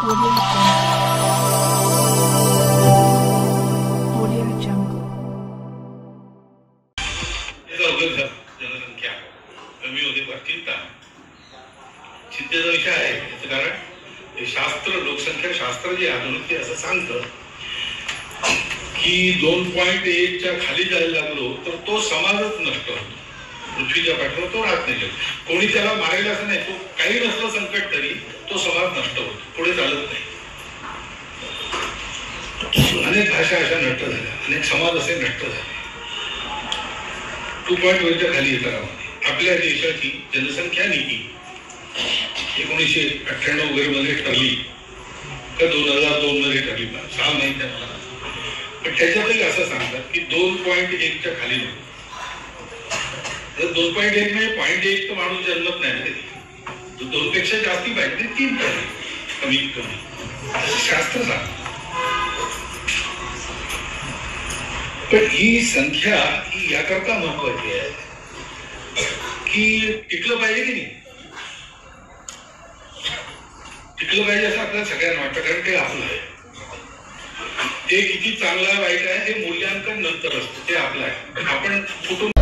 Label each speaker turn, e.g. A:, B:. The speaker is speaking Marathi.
A: जनसंख्या कमी होते चिंता चिंतेचा विषय आहे. याचं कारण शास्त्र लोकसंख्या शास्त्र जे आधुनिक असं सांगतं की 2.1च्या खाली जायला लागलो तर तो समाजच नष्ट होतो. पृथ्वीच्या पाठीवर तो राहत नाही. कोणी त्याला मारायला असं नाही, तो काही नसलं संकट तरी तो समाज नष्ट होतो, पुढे चालत नाही. अनेक भाषा अशा नष्ट झाल्या, अनेक समाज असे नष्ट झाले. 2.1च्या खाली येतात. आपल्या देशाची जनसंख्या नीती 1998 वगैरे मध्ये ठरली का 2002 मध्ये ठरली, साल नाही त्याला. पण त्याच्यातही असं सांगतात की 2.1च्या खाली नको. जर 2.1 म्हणजे 0.1 तर माणूस जन्मत नाही ना. 2 पेक्षा जास्ती पाहिजे, 3 पाहिजे कमीत कमी, शास्त्र सांगतं. पण ही संख्या ही याकरता महत्वाची आहे की टिकलं पाहिजे की नाही. टिकलं पाहिजे असं आपल्याला सगळ्यांना वाटतं, कारण ते आपलं आहे. ते किती चांगलं वाईट आहे हे मूल्यांकन नंतर असतं, ते आपलं आहे. आपण कुटुंब